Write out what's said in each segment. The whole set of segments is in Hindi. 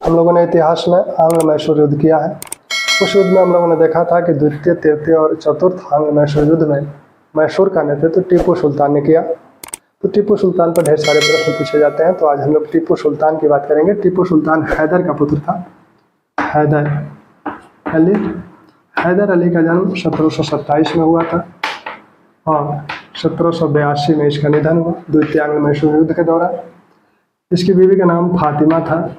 हम लोगों ने इतिहास में आंग्ल मैसूर युद्ध किया है। उस युद्ध में हम लोगों ने देखा था कि द्वितीय, तृतीय और चतुर्थ आंग्ल मैसूर युद्ध में मैसूर का नेतृत्व टीपू सुल्तान ने किया। तो टीपू सुल्तान पर ढेर सारे प्रश्न पूछे जाते हैं, तो आज हम लोग टीपू सुल्तान की बात करेंगे। टीपू सुल्तान हैदर का पुत्र था। हैदर अली का जन्म 1727 में हुआ था और 1782 में इसका निधन हुआ द्वितीय आंग्ल मैसूर युद्ध के दौरान। इसकी बीवी का नाम फातिमा था।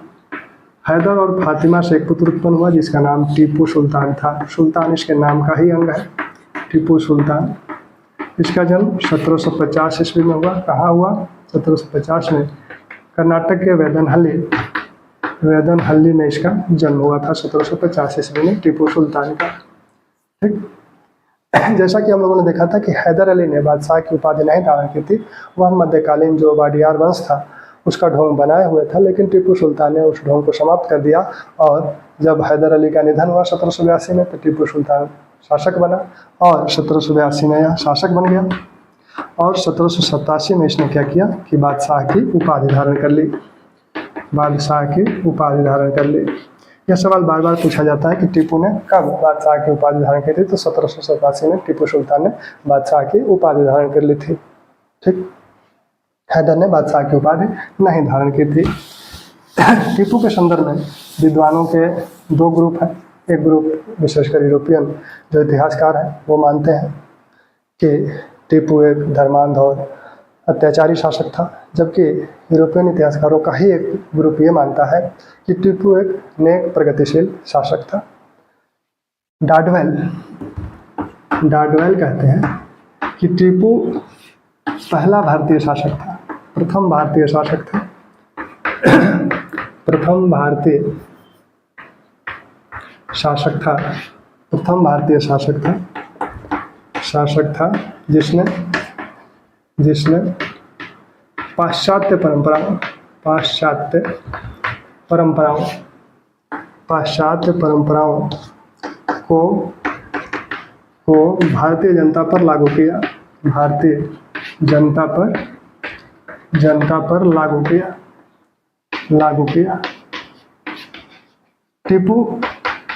हैदर और फातिमा से एक पुत्र उत्पन्न हुआ जिसका नाम टीपू सुल्तान था। सुल्तान इसके नाम का ही अंग है, टीपू सुल्तान। इसका जन्म 1750 ईस्वी में हुआ। कहाँ हुआ? 1750 में कर्नाटक के वेदनहल्ली में इसका जन्म हुआ था 1750 ईस्वी में टीपू सुल्तान का। ठीक, जैसा कि हम लोगों ने देखा था कि हैदर अली ने बादशाह की उपाधि नहीं धारण की थी। वह मध्यकालीन जो वाडियार वंश था उसका ढोंग बनाए हुए था, लेकिन टीपू सुल्तान ने उस ढोंग को समाप्त कर दिया। और जब हैदर अली का निधन हुआ 1782 में, तो टीपू सुल्तान शासक बना और 1782 में यह शासक बन गया। और 1787 में इसने क्या किया कि बादशाह की उपाधि धारण कर ली। बादशाह की उपाधि धारण कर ली। यह सवाल बार बार पूछा जाता है कि टीपू ने कब बादशाह की उपाधि धारण की थी। तो 1787 में टीपू सुल्तान ने बादशाह की उपाधि धारण कर ली थी। ठीक, हैदर ने बादशाह की उपाधि नहीं धारण की थी। टीपू के संदर्भ में विद्वानों के दो ग्रुप हैं। एक ग्रुप विशेषकर यूरोपियन जो इतिहासकार हैं वो मानते हैं कि टीपू एक धर्मांध और अत्याचारी शासक था, जबकि यूरोपियन इतिहासकारों का ही एक ग्रुप ये मानता है कि टीपू एक नेक प्रगतिशील शासक था। डाडवेल कहते हैं कि टीपू पहला भारतीय शासक था, प्रथम भारतीय शासक था। प्रथम भारतीय शासक था जिसने पाश्चात्य परंपराओं को भारतीय जनता पर लागू किया। टीपू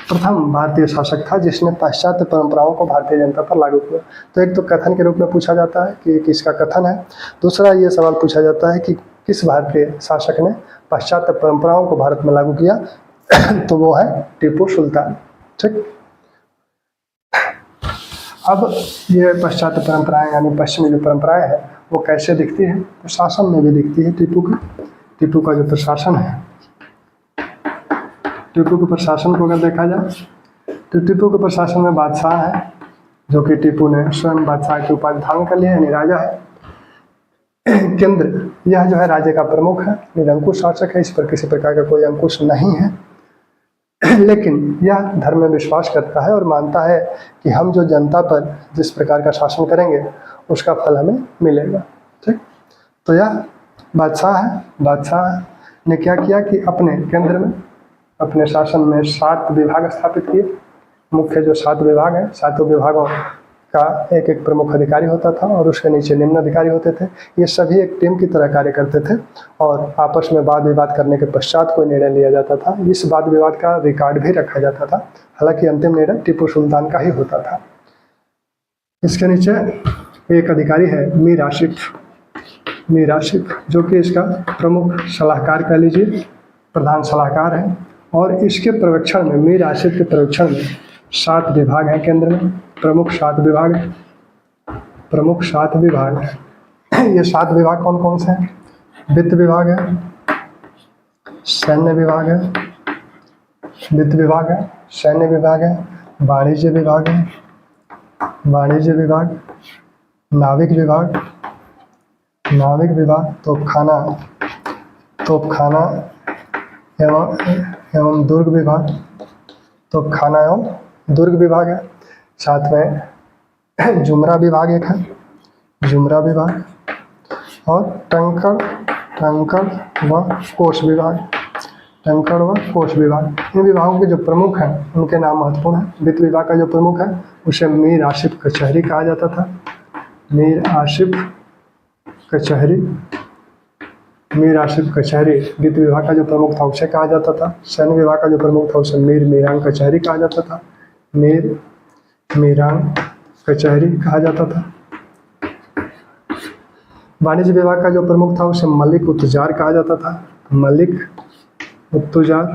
प्रथम भारतीय शासक था जिसने पाश्चात्य परंपराओं को भारतीय जनता पर लागू किया। तो एक तो कथन के रूप में पूछा जाता है कि किसका कथन है। दूसरा ये सवाल पूछा जाता है कि किस भारतीय शासक ने पाश्चात्य परंपराओं को भारत में लागू किया। तो वो है टीपू सुल्तान। ठीक, अब ये पाश्चात्य परंपराएं यानी पश्चिमी जो परंपराएं हैं वो कैसे दिखती है? तो शासन में भी दिखती है। टीपू का जो प्रशासन है, टीपू के प्रशासन को अगर देखा जाए तो टीपू के प्रशासन में बादशाह है, जो कि टीपू ने स्वयं बादशाह की उपाधि धारण कर लिया, यानी राजा है। केंद्र, यह जो है राज्य का प्रमुख है, निरंकुश शासक है, इस पर किसी प्रकार का कोई अंकुश नहीं है। लेकिन यह धर्म में विश्वास करता है और मानता है कि हम जो जनता पर जिस प्रकार का शासन करेंगे उसका फल हमें मिलेगा। ठीक, तो यह बादशाह है। बादशाह ने क्या किया कि अपने केंद्र में, अपने शासन में 7 विभाग स्थापित किए। मुख्य जो 7 विभाग हैं, 7 विभागों का एक एक प्रमुख अधिकारी होता था और उसके नीचे निम्न अधिकारी होते थे। ये सभी एक टीम की तरह कार्य करते थे और आपस में वाद विवाद करने के पश्चात कोई निर्णय लिया जाता था। इस वाद विवाद का रिकॉर्ड भी रखा जाता था, हालांकि अंतिम निर्णय टीपू सुल्तान का ही होता था। इसके नीचे एक अधिकारी है मीर आसिफ, जो कि इसका प्रमुख सलाहकार कह लीजिए, प्रधान सलाहकार है। और इसके पर्यवेक्षण में, मीर आसिफ के पर्यवेक्षण में 7 विभाग हैं केंद्र में, प्रमुख 7 विभाग हैं। ये 7 विभाग कौन कौन से हैं? वित्त विभाग है, सैन्य विभाग है, वाणिज्य विभाग, नाविक विभाग, तोपखाना एवं दुर्ग विभाग है। साथ में जुमरा विभाग एक है, और टंकड़ व कोष विभाग। इन विभागों के जो प्रमुख हैं उनके नाम महत्वपूर्ण हैं। वित्त विभाग का जो प्रमुख है उसे मीर आसिफ कचहरी कहा जाता था। मीर आसिफ कचहरी मीर आसिफ कचहरी वित्त विभाग का जो प्रमुख था उसे कहा जाता था। सैन्य विभाग का जो प्रमुख था उसे मीर मीरांग कचहरी कहा जाता था। मीर मीरांग कचहरी कहा जाता था। वाणिज्य विभाग का जो प्रमुख था उसे मलिक उत्तुजार कहा जाता था। मलिक उत्तुजार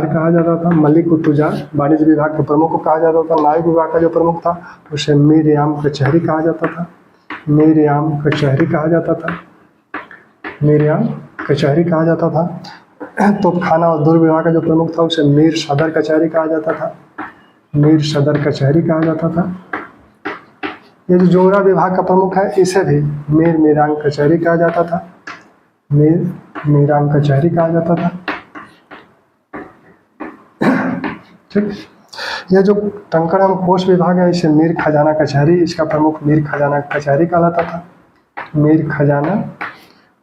कहा जाता था। मलिक उत्तुजार वाणिज्य विभाग के प्रमुख को कहा जाता था। न्यायिक विभाग का जो प्रमुख था उसे मीर याम कचहरी कहा जाता था। मीर याम कचहरी कहा जाता था। मीर याम कचहरी कहा जाता था। तो खाना और दुर्ग विभाग का जो प्रमुख था उसे मीर सदर कचहरी कहा जाता था। मीर सदर कचहरी कहा जाता था। ये जो जोरा विभाग का प्रमुख है इसे भी मीर मीरांग कचहरी कहा जाता था। मीर मीरांग कचहरी कहा जाता था। ठीक। यह जो टंकण एवं कोष विभाग है इसे मीर खजाना कचहरी, इसका प्रमुख मीर खजाना कचहरी कहलाता था। मीर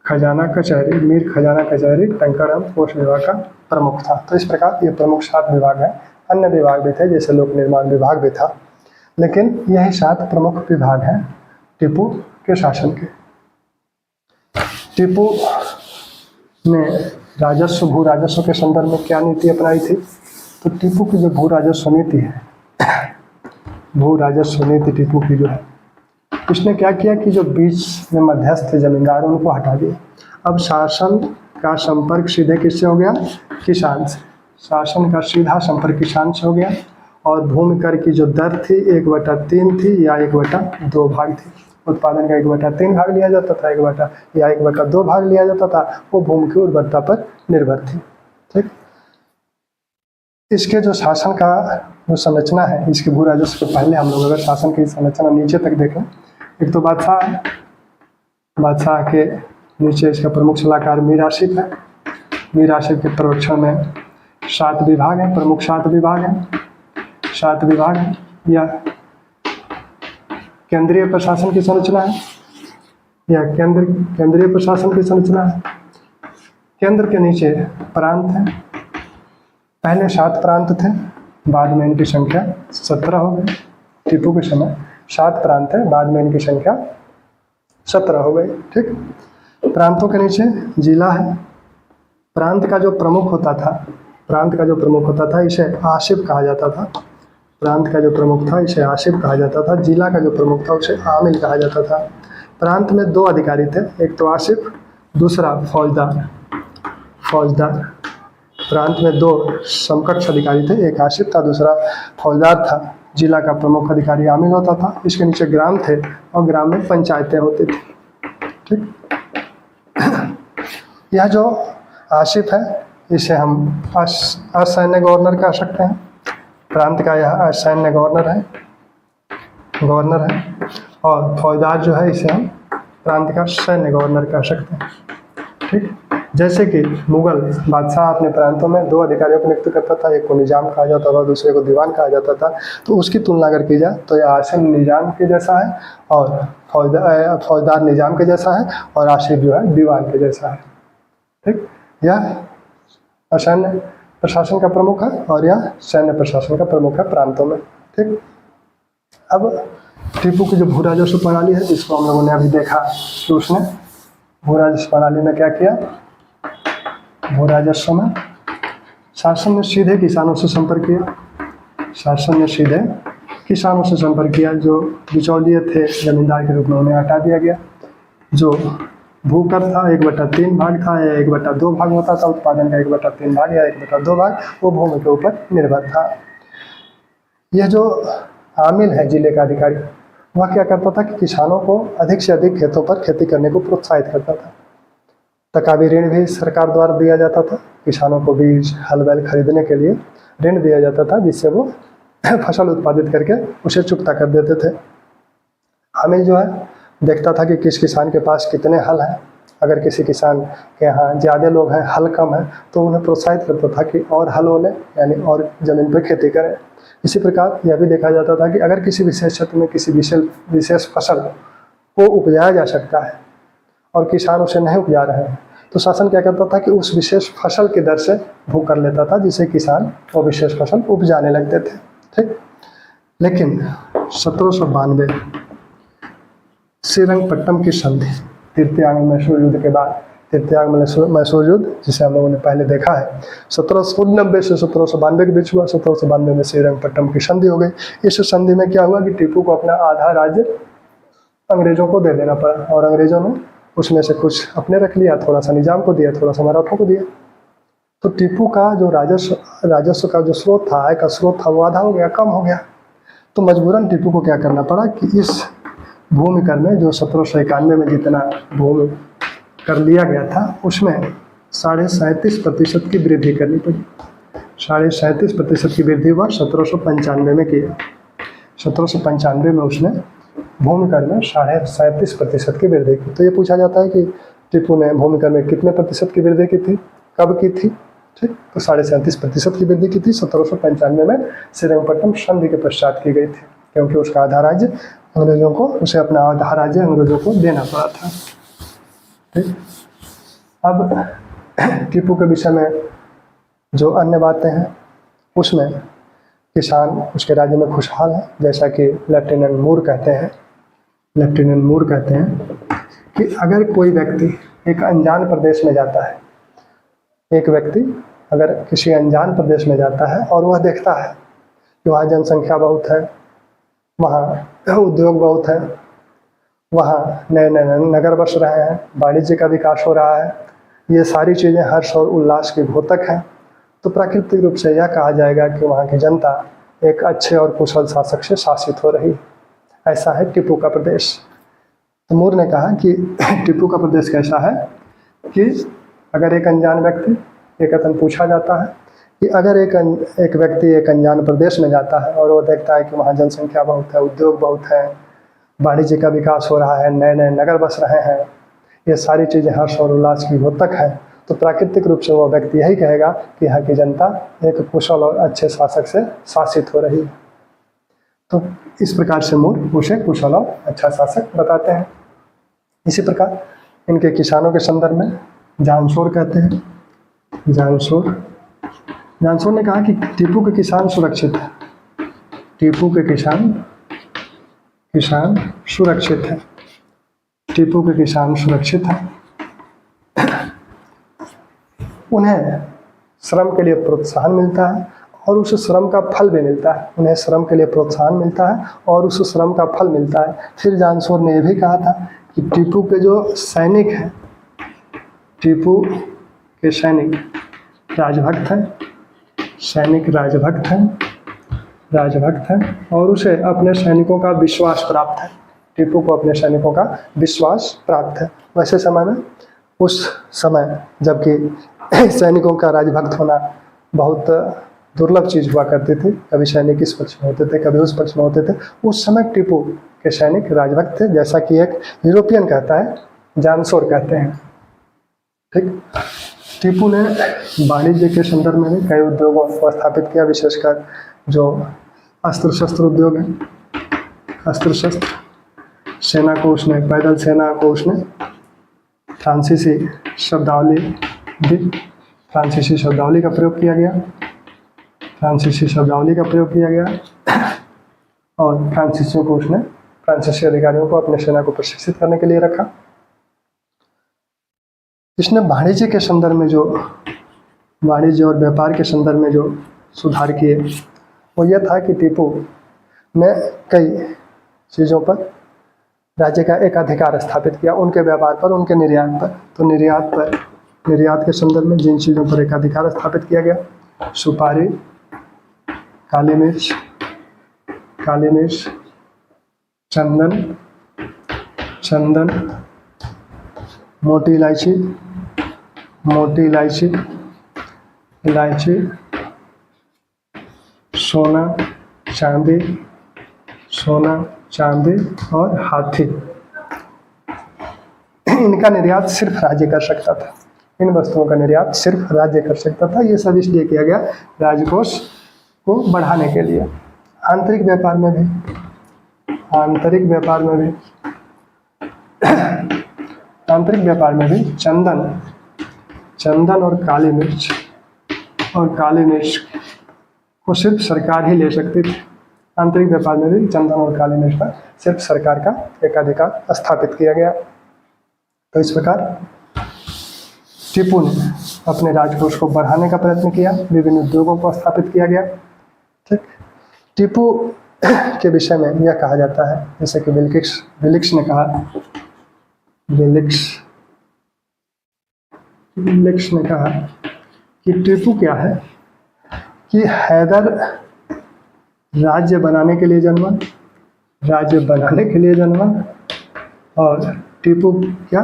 खजाना कचहरी, मीर खजाना कचहरी टंकण एवं कोष विभाग का प्रमुख था। तो इस प्रकार ये प्रमुख 7 विभाग हैं। अन्य विभाग भी थे जैसे लोक निर्माण विभाग भी था, लेकिन यही 7 प्रमुख विभाग हैं टीपू के शासन के। टीपू ने राजस्व भू राजस्व के संदर्भ में क्या नीति अपनाई थी? तो टीपू की जो भू राजस्व नीति है, भू राजस्व नीति टीपू की जो है, उसने क्या किया कि जो बीच में मध्यस्थ थे जमींदार उनको हटा दिया। अब शासन का संपर्क सीधे किससे हो गया? किसान से। शासन का सीधा संपर्क किसान से हो गया। और भूमि कर की जो दर थी 1/3 थी या 1/2 भाग थी। उत्पादन का 1/3 भाग लिया जाता था, 1/2 भाग लिया जाता था। वो भूमि की उर्वरता पर निर्भर थी। ठीक। इसके जो शासन का जो संरचना है, इसके भू राजस्व के पहले हम लोग अगर शासन की संरचना नीचे तक देखें, एक तो बादशाह है। बादशाह के नीचे इसका प्रमुख सलाहकार मीर आसिफ है। मीर आसिफ के पर्यवेक्षण में 7 विभाग हैं, प्रमुख 7 विभाग हैं। 7 विभाग हैं। या केंद्रीय प्रशासन की संरचना है, या केंद्रीय प्रशासन की संरचना है। केंद्र के नीचे प्रांत है। पहले 7 प्रांत थे, बाद में इनकी संख्या 17 हो गई। टीपू के समय 7 प्रांत है, बाद में इनकी संख्या 17 हो गई। ठीक। प्रांतों के नीचे जिला है। प्रांत का जो प्रमुख होता था इसे आसिफ कहा जाता था। प्रांत का जो प्रमुख था इसे आसिफ कहा जाता था। जिला का जो प्रमुख था उसे आमिल कहा जाता था। प्रांत में 2 अधिकारी थे, एक तो आसिफ, दूसरा फौजदार। प्रांत में 2 समकक्ष अधिकारी थे, एक आसिफ था, दूसरा फौजदार था। जिला का प्रमुख अधिकारी आमिल होता था। इसके नीचे ग्राम थे और ग्राम में पंचायतें होती थी। ठीक। यह जो आसिफ है इसे हम असैन्य गवर्नर कह सकते हैं। प्रांत का यह असैन्य गवर्नर है। और फौजदार जो है इसे हम प्रांत का सैन्य गवर्नर कह सकते हैं। ठीक। जैसे कि मुगल बादशाह अपने प्रांतों में 2 अधिकारियों को नियुक्त करता था, एक को निजाम कहा जाता था, दूसरे को दीवान कहा जाता था। तो उसकी तुलना अगर की जाए तो यह आसिफ निजाम के जैसा है और फौजदार निजाम के जैसा है और आसिफ जो है दीवान के जैसा है। ठीक। यह असैन्य प्रशासन का प्रमुख है और यह सैन्य प्रशासन का प्रमुख है प्रांतों में। ठीक। अब टीपू की जो भू राजस्व प्रणाली है जिसको हम लोगों ने अभी देखा कि उसने भू राजस्व प्रणाली में क्या किया? भू राजस्व में शासन ने सीधे किसानों से संपर्क किया। जो बिचौलिए थे जमींदार के रूप में उन्हें हटा दिया गया। जो भूकर था 1/3 भाग था या 1/2 भाग होता था। उत्पादन का 1/3 भाग या 1/2 भाग वो भूमि के ऊपर निर्भर था। यह जो आमिल है जिले का अधिकारी, वह क्या करता था कि किसानों को अधिक से अधिक खेतों पर खेती करने को प्रोत्साहित करता था। तकावी ऋण भी सरकार द्वारा दिया जाता था। किसानों को बीज हल बैल खरीदने के लिए ऋण दिया जाता था जिससे वो फसल उत्पादित करके उसे चुकता कर देते थे। आमिल जो है देखता था कि किस किसान के पास कितने हल हैं। अगर किसी किसान के यहाँ ज़्यादा लोग हैं, हल कम है, तो उन्हें प्रोत्साहित करता था कि और हल हो लें, यानी और ज़मीन पर खेती करें। इसी प्रकार यह भी देखा जाता था कि अगर किसी विशेष क्षेत्र में किसी विशेष फसल को उपजाया जा सकता है और किसान उसे नहीं उपजा रहे हैं, तो शासन क्या करता था कि उस विशेष फसल की दर से भू कर लेता था, जिससे किसान वो विशेष फसल उपजाने लगते थे। ठीक। लेकिन 1792 श्रीरंगपट्टनम की संधि तृतीयांग मैसूर युद्ध के बाद, तृतीयांग मैसूर युद्ध जिसे हम लोगों ने पहले देखा है 1790 से 1792 के बीच हुआ। 1792 में श्रीरंगपट्टनम की संधि हो गई। इस संधि में क्या हुआ कि टीपू को अपना आधा राज्य अंग्रेजों को दे देना पड़ा, और अंग्रेजों ने उसमें से कुछ अपने रख लिया, थोड़ा सा निजाम को दिया, थोड़ा सा मराठों को दिया। तो टीपू का जो राजस्व का जो स्रोत था, आय का स्रोत था, वो आधा हो गया, कम हो गया। तो मजबूरन टीपू को क्या करना पड़ा कि इस भूमि कर में जो 1791 में जितना भूमि कर लिया गया था उसमें 37.5% की वृद्धि करनी पड़ी। 37.5% की वृद्धि वह 1795 में किया। 1795 में उसने भूमि कर में 37.5% की वृद्धि की। तो ये पूछा जाता है कि टीपू ने भूमि कर में कितने प्रतिशत की वृद्धि की थी, कब की थी? ठीक, तो 37.5% की वृद्धि की थी 1795 में श्रीरंगपट्टनम संधि के पश्चात की गई थी, क्योंकि उसका आधा राज्य अंग्रेजों को, उसे अपना आधा राज्य अंग्रेजों को देना पड़ा था। ठीक, अब टीपू के विषय में जो अन्य बातें हैं उसमें किसान उसके राज्य में खुशहाल है, जैसा कि लेफ्टिनेंट मूर कहते हैं कि अगर कोई व्यक्ति एक अनजान प्रदेश में जाता है, एक व्यक्ति अगर किसी अनजान प्रदेश में जाता है और वह देखता है कि वहाँ जनसंख्या बहुत है, वहाँ उद्योग बहुत है, वहाँ नए नए नगर बस रहे हैं, वाणिज्य का विकास हो रहा है, ये सारी चीज़ें हर्ष और उल्लास की द्योतक हैं, तो प्राकृतिक रूप से यह कहा जाएगा कि वहाँ की जनता एक अच्छे और कुशल शासक से शासित हो रही। ऐसा है टीपू का प्रदेश। तो मूर ने कहा कि टीपू का प्रदेश कैसा है कि अगर एक अनजान व्यक्ति, एक कथन पूछा जाता है कि अगर एक व्यक्ति एक अनजान प्रदेश में जाता है और वो देखता है कि वहाँ जनसंख्या बहुत है, उद्योग बहुत है, वाणिज्य का विकास हो रहा है, नए नए नगर बस रहे हैं, ये सारी चीज़ें हर्ष और उल्लास की द्योतक है, तो प्राकृतिक रूप से वो व्यक्ति यही कहेगा कि यहाँ की जनता एक कुशल और अच्छे शासक से शासित हो रही है। तो इस प्रकार से मूर उसे कुशल और अच्छा शासक बताते हैं। इसी प्रकार इनके किसानों के संदर्भ में जानशोर कहते हैं। जानशोर ने कहा कि टीपू के किसान सुरक्षित है, टीपू के किसान सुरक्षित है, टीपू के किसान सुरक्षित है। उन्हें श्रम के लिए प्रोत्साहन मिलता है और उस श्रम का फल भी मिलता है। उन्हें श्रम के लिए प्रोत्साहन मिलता है और उस श्रम का फल मिलता है। फिर जानशोर ने यह भी कहा था कि टीपू के जो सैनिक हैं, टीपू के सैनिक राजभक्त हैं, सैनिक राजभक्त हैं और उसे अपने सैनिकों का विश्वास प्राप्त है। टीपू को अपने सैनिकों का विश्वास प्राप्त है। वैसे समय में, उस समय जबकि सैनिकों का राजभक्त होना बहुत दुर्लभ चीज़ हुआ करती थी, कभी सैनिक इस पक्ष में होते थे, कभी उस पक्ष में होते थे, उस समय टीपू के सैनिक राजभक्त थे, जैसा कि एक यूरोपियन कहता है, जानशोर कहते हैं। ठीक, टीपू ने वाणिज्य के संदर्भ में भी कई उद्योगों को स्थापित किया, विशेषकर जो अस्त्र शस्त्र उद्योग है, अस्त्र शस्त्र सेना को उसने, पैदल सेना को उसने फ्रांसीसी शब्दावली का प्रयोग किया गया, और फ्रांसीसियों को उसने, फ्रांसीसी अधिकारियों को अपने सेना को प्रशिक्षित करने के लिए रखा। इसने वाणिज्य के संदर्भ में, जो वाणिज्य और व्यापार के संदर्भ में जो सुधार किए वो यह था कि टीपू ने कई चीज़ों पर राज्य का एक अधिकार स्थापित किया, उनके व्यापार पर, उनके निर्यात पर। तो निर्यात के संदर्भ में जिन चीज़ों पर एक अधिकार स्थापित किया गया, सुपारी, काली मिर्च, चंदन, मोटी इलायची, सोना, चांदी और हाथी, इनका निर्यात सिर्फ राज्य कर सकता था। इन वस्तुओं का निर्यात सिर्फ राज्य कर सकता था। ये सब इसलिए किया गया राजकोष को बढ़ाने के लिए। आंतरिक व्यापार में भी चंदन और काली मिर्च को सिर्फ सरकार ही ले सकती थी। आंतरिक व्यापार में भी चंदन और काली मिर्च पर सिर्फ सरकार का एकाधिकार स्थापित किया गया। तो इस प्रकार टीपू ने अपने राजकोष को बढ़ाने का प्रयत्न किया, विभिन्न उद्योगों को स्थापित किया गया। ठीक, टीपू के विषय में यह कहा जाता है, जैसे कि विलिक्स ने कहा, विलिक्स ने कहा कि टीपू क्या है कि हैदर राज्य बनाने के लिए जन्मा, और टीपू क्या,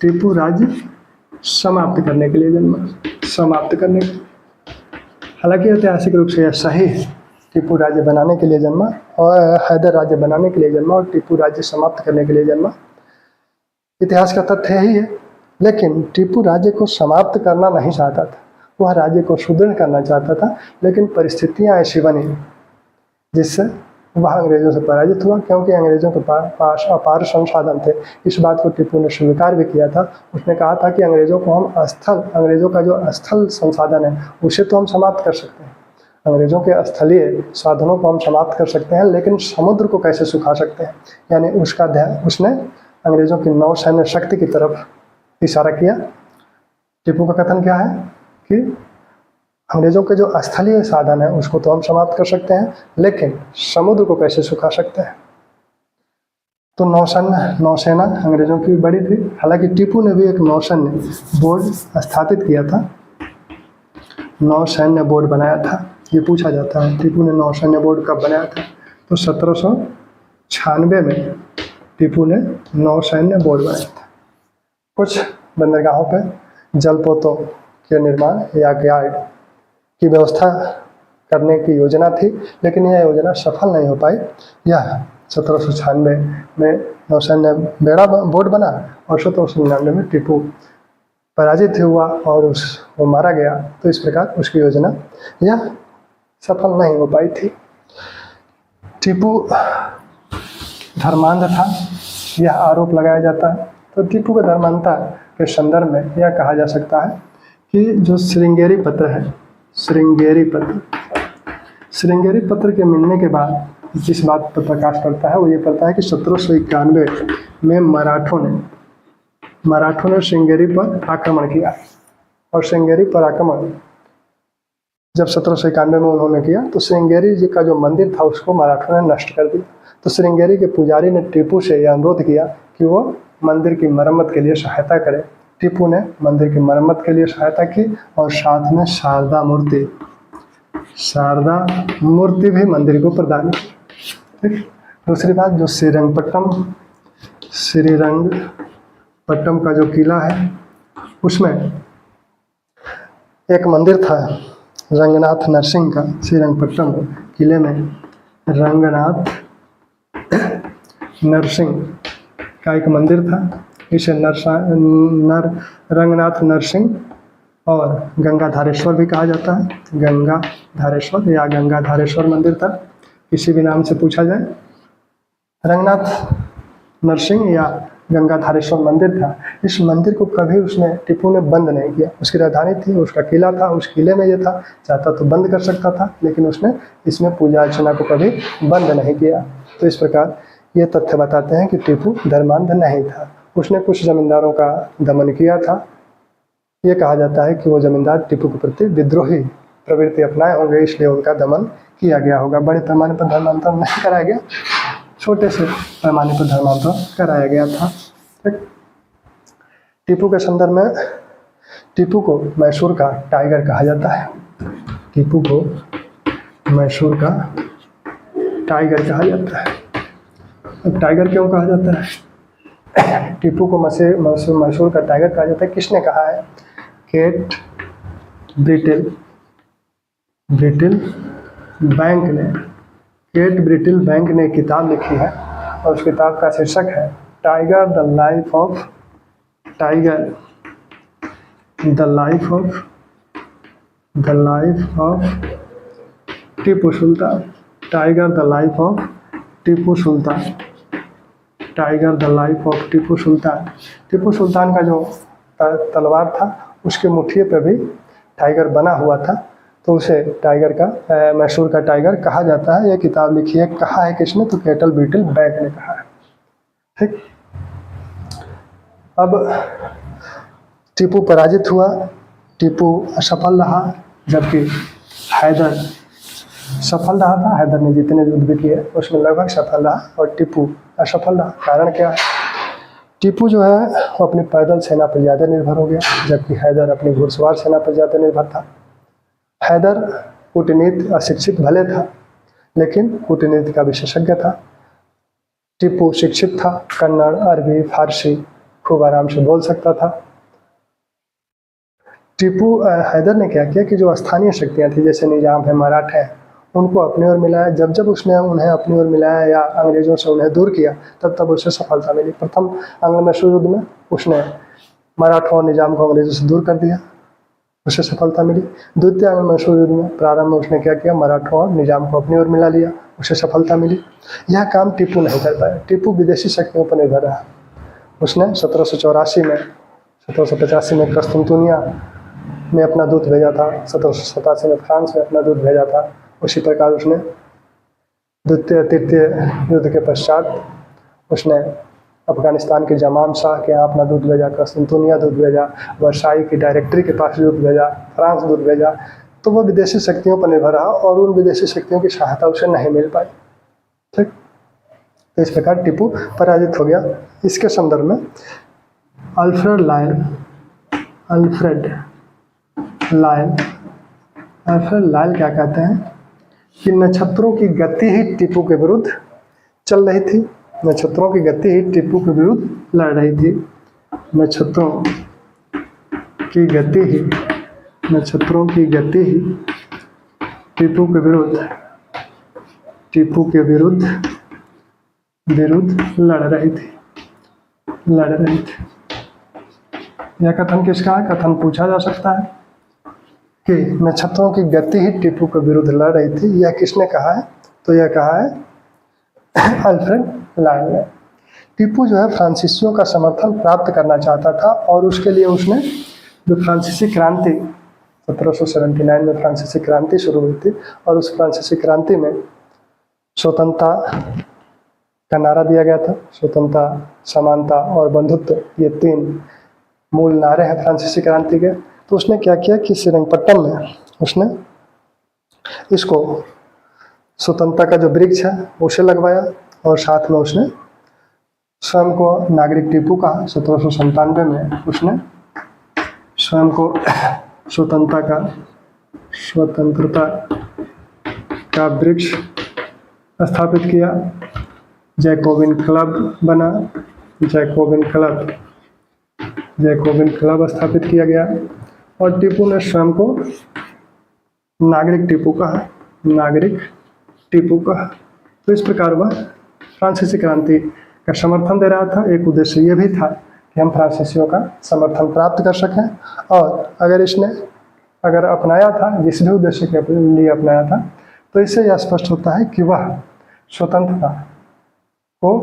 टीपू राज्य समाप्त करने के लिए जन्मा, हालांकि ऐतिहासिक रूप से यह सही है, टीपू राज्य बनाने के लिए जन्मा और हैदर राज्य बनाने के लिए जन्मा और टीपू राज्य समाप्त करने के लिए जन्मा, इतिहास का तथ्य यही है। लेकिन टीपू राज्य को समाप्त करना नहीं चाहता था, वह राज्य को सुदृढ़ करना चाहता था, लेकिन परिस्थितियां ऐसी बनी जिससे वह अंग्रेजों से पराजित हुआ, क्योंकि अंग्रेजों के पास अपार संसाधन थे। इस बात को टीपू ने स्वीकार भी किया था। उसने कहा था कि अंग्रेजों का जो स्थल संसाधन है उसे तो हम समाप्त कर सकते हैं, अंग्रेजों के स्थलीय साधनों को हम समाप्त कर सकते हैं, लेकिन समुद्र को कैसे सुखा सकते हैं। यानी उसका ध्यान, उसने अंग्रेजों की नौसैन्य शक्ति की तरफ इशारा किया। टीपू का कथन क्या है कि अंग्रेजों के जो स्थलीय साधन है उसको तो हम समाप्त कर सकते हैं, लेकिन समुद्र को कैसे सुखा सकते हैं। तो नौसेना अंग्रेजों की बड़ी थी। हालांकि टीपू ने भी एक नौसैन्य बोर्ड स्थापित किया था, नौसैन्य बोर्ड बनाया था। ये पूछा जाता है टीपू ने नौसैन्य बोर्ड कब बनाया था, तो 1796 में टीपू ने नौसैन्य बोर्ड बनाया था। कुछ बंदरगाहों पर जलपोतों के निर्माण या यार्ड की व्यवस्था करने की योजना थी, लेकिन यह योजना सफल नहीं हो पाई। यह 1796 में नौसैन्य बेड़ा बोर्ड बना और 1799 में टीपू पराजित हुआ और वो मारा गया। तो इस प्रकार उसकी योजना यह सफल नहीं हो पाई थी। टीपू धर्मांध था, यह आरोप लगाया जाता है। तो टीपू के धर्मांधता के संदर्भ में यह कहा जा सकता है कि जो श्रृंगेरी पत्र है, श्रृंगेरी पत्र के मिलने के बाद जिस बात पर प्रकाश पड़ता है वो ये पड़ता है कि 1791 में मराठों ने श्रृंगेरी पर आक्रमण किया, और श्रृंगेरी पर आक्रमण जब 1791 में उन्होंने किया तो श्रृंगेरी जी का जो मंदिर था उसको मराठों ने नष्ट कर दिया। तो श्रृंगेरी के पुजारी ने टीपू से यह अनुरोध किया कि वो मंदिर की मरम्मत के लिए सहायता करे। टीपू ने मंदिर की मरम्मत के लिए सहायता की और साथ में शारदा मूर्ति भी मंदिर को प्रदान की। ठीक, दूसरी बात, जो श्रीरंगपट्टम का जो किला है उसमें एक मंदिर था रंगनाथ नरसिंह का। श्रीरंगपट्टम किले में रंगनाथ नरसिंह का एक मंदिर था। इसे रंगनाथ नरसिंह और गंगाधारेश्वर भी कहा जाता है। गंगाधारेश्वर या गंगाधारेश्वर मंदिर था, किसी भी नाम से पूछा जाए। रंगनाथ नरसिंह या गंगाधारेश्वर मंदिर था। इस मंदिर को कभी टीपू ने बंद नहीं किया। उसकी राजधानी थी, उसका किला था, उस किले में ये था, चाहता तो बंद कर सकता था, लेकिन उसने इसमें पूजा अर्चना को कभी बंद नहीं किया। तो इस प्रकार ये तथ्य बताते हैं कि टीपू धर्मांध नहीं था। उसने कुछ जमींदारों का दमन किया था। ये कहा जाता है कि वो जमींदार टीपू के प्रति विद्रोही प्रवृत्ति अपनाए होंगे, इसलिए उनका दमन किया गया होगा। बड़े पैमाने पर धर्मांतरण नहीं कराया गया, छोटे से पैमाने पर धर्मांतरण कराया गया था। टीपू के संदर्भ में टीपू को मैसूर का टाइगर कहा जाता है। टीपू को मैसूर का टाइगर कहा जाता है। अब टाइगर क्यों कहा जाता है? टीपू को मैसूर का टाइगर कहा जाता है। किसने कहा है? केट ब्रिटिल बैंक ने किताब लिखी है और उस किताब का शीर्षक है tiger the life of Tipu Sultan. Tiger the life of Tipu Sultan. Tipu Sultan का जो तलवार था उसके मुठिए पे भी टाइगर बना हुआ था, तो उसे टाइगर का मैसूर का टाइगर कहा जाता है। यह किताब लिखी है, कहा है किसने? तो केटल ब्रिटिल बैंक ने कहा है। ठीक, अब टीपू पराजित हुआ, टीपू असफल रहा, जबकि हैदर सफल रहा था। हैदर ने जितने युद्ध भी किए उसमें लगभग सफल रहा और टीपू असफल रहा। कारण क्या है? टीपू जो है वो अपनी पैदल सेना पर ज़्यादा निर्भर हो गया, जबकि हैदर अपनी घुड़सवार सेना पर ज़्यादा निर्भर था। हैदर कूटनीति अशिक्षित भले था, लेकिन कूटनीति का विशेषज्ञ था। टीपू शिक्षित था, कन्नड़, अरबी, फारसी खूब आराम से बोल सकता था। हैदर ने क्या किया कि जो स्थानीय शक्तियाँ थी, जैसे निजाम है, मराठा है, उनको अपनी ओर मिलाया। जब जब उसने उन्हें अपनी ओर मिलाया या अंग्रेजों से उन्हें दूर किया, तब तब उसे सफलता मिली। प्रथम आंग्ल मैसूर युद्ध में उसने मराठों और निजाम को अंग्रेजों से दूर कर दिया, उसे सफलता मिली। द्वितीय आंग्ल मैसूर युद्ध में प्रारंभ में उसने क्या किया? मराठों और निजाम को अपनी ओर मिला लिया, उसे सफलता मिली। यह काम टीपू नहीं कर पाया। टीपू विदेशी शक्तियों पर निर्भर रहा। उसने 1784 में 1785 में कस्तुनतुनिया में अपना दूत भेजा था, 1787 में फ्रांस में अपना दूत भेजा था। उसी प्रकार उसने द्वितीय तृतीय युद्ध के पश्चात उसने अफगानिस्तान के जमान शाह के यहाँ अपना दूत भेजा, कस्तुनतुनिया दूत भेजा, वर्साई की डायरेक्टरी के पास दूत भेजा, फ्रांस दूत भेजा। तो वह विदेशी शक्तियों पर निर्भर रहा और उन विदेशी शक्तियों की सहायता उसे नहीं मिल पाई। ठीक, तो इस प्रकार टीपू पराजित हो गया। इसके संदर्भ में अल्फ्रेड लायल क्या कहते हैं कि नक्षत्रों की गति ही टीपू के विरुद्ध चल रही थी। नक्षत्रों की गति ही टीपू के विरुद्ध लड़ रही थी। नक्षत्रों की गति ही टीपू के विरुद्ध लड़ रही थी। यह कथन किसका है? कथन पूछा जा सकता है कि नक्षत्रों की गति ही टीपू के विरुद्ध लड़ रही थी। यह किसने कहा है? तो यह कहा है अल्फ्रेड लायल ने। टीपू जो है फ्रांसीसियों का समर्थन प्राप्त करना चाहता था और उसके लिए उसने जो फ्रांसीसी क्रांति 1779 में फ्रांसीसी क्रांति शुरू हुई थी और उस फ्रांसीसी क्रांति में स्वतंत्रता का नारा दिया गया था। स्वतंत्रता, समानता और बंधुत्व, ये 3 मूल नारे हैं फ्रांसीसी क्रांति के। तो उसने क्या किया कि श्रीरंगपट्टम में उसने इसको स्वतंत्रता का जो वृक्ष है उसे लगवाया और साथ में उसने स्वयं को नागरिक टीपू कहा। 1797 में उसने स्वयं को स्वतंत्रता का वृक्ष स्थापित किया। जैकोबिन क्लब बना, जैकोबिन क्लब स्थापित किया गया और टीपू ने स्वयं को नागरिक टीपू कहा। तो इस प्रकार वह फ्रांसीसी क्रांति का समर्थन दे रहा था। एक उद्देश्य यह भी था कि हम फ्रांसीसियों का समर्थन प्राप्त कर सकें और अगर अपनाया था, जिस भी उद्देश्य के लिए अपनाया था, तो इससे यह स्पष्ट होता है कि वह स्वतंत्रता को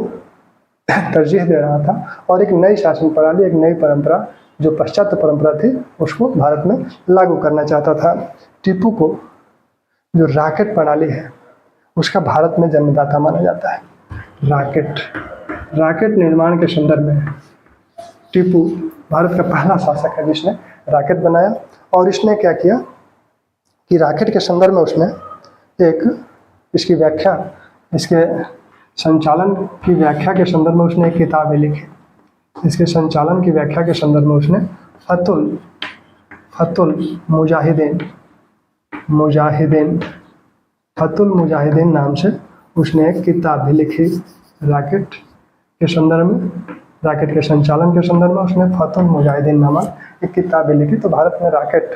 तरजीह दे रहा था और एक नई शासन प्रणाली, एक नई परंपरा जो पाश्चात्य परंपरा थी, उसको भारत में लागू करना चाहता था। टीपू को जो रॉकेट प्रणाली है उसका भारत में जन्मदाता माना जाता है। रॉकेट निर्माण के संदर्भ में टीपू भारत का पहला शासक है जिसने रॉकेट बनाया और इसने क्या किया कि रॉकेट के संदर्भ में उसने इसकी व्याख्या, इसके संचालन की व्याख्या के संदर्भ में उसने एक किताब लिखी। इसके संचालन की व्याख्या के संदर्भ में उसने फतुल मुजाहिदीन नाम से उसने एक किताब भी लिखी। रॉकेट के संदर्भ में, रॉकेट के संचालन के संदर्भ में उसने फतुल मुजाहिदीन नामक एक किताब भी लिखी। तो भारत में रॉकेट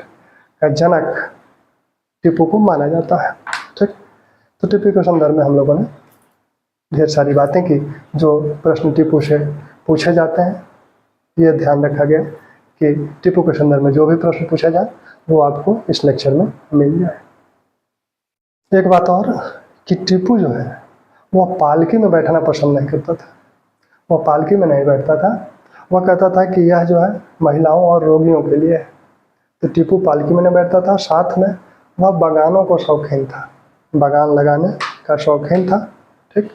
का जनक टीपू को माना जाता है। ठीक, तो टीपू के संदर्भ में हम लोगों ने ढेर सारी बातें की जो प्रश्न टीपू से पूछे जाते हैं। ये ध्यान रखा गया कि टीपू के संदर्भ में जो भी प्रश्न पूछा जाए वो आपको इस लेक्चर में मिल जाए। एक बात और कि टीपू जो है वह पालकी में बैठना पसंद नहीं करता था। वह पालकी में नहीं बैठता था। वह कहता था कि यह जो है महिलाओं और रोगियों के लिए है। तो टीपू पालकी में नहीं बैठता था। साथ में वह बगानों को शौकीन था, बगान लगाने का शौकीन था। ठीक।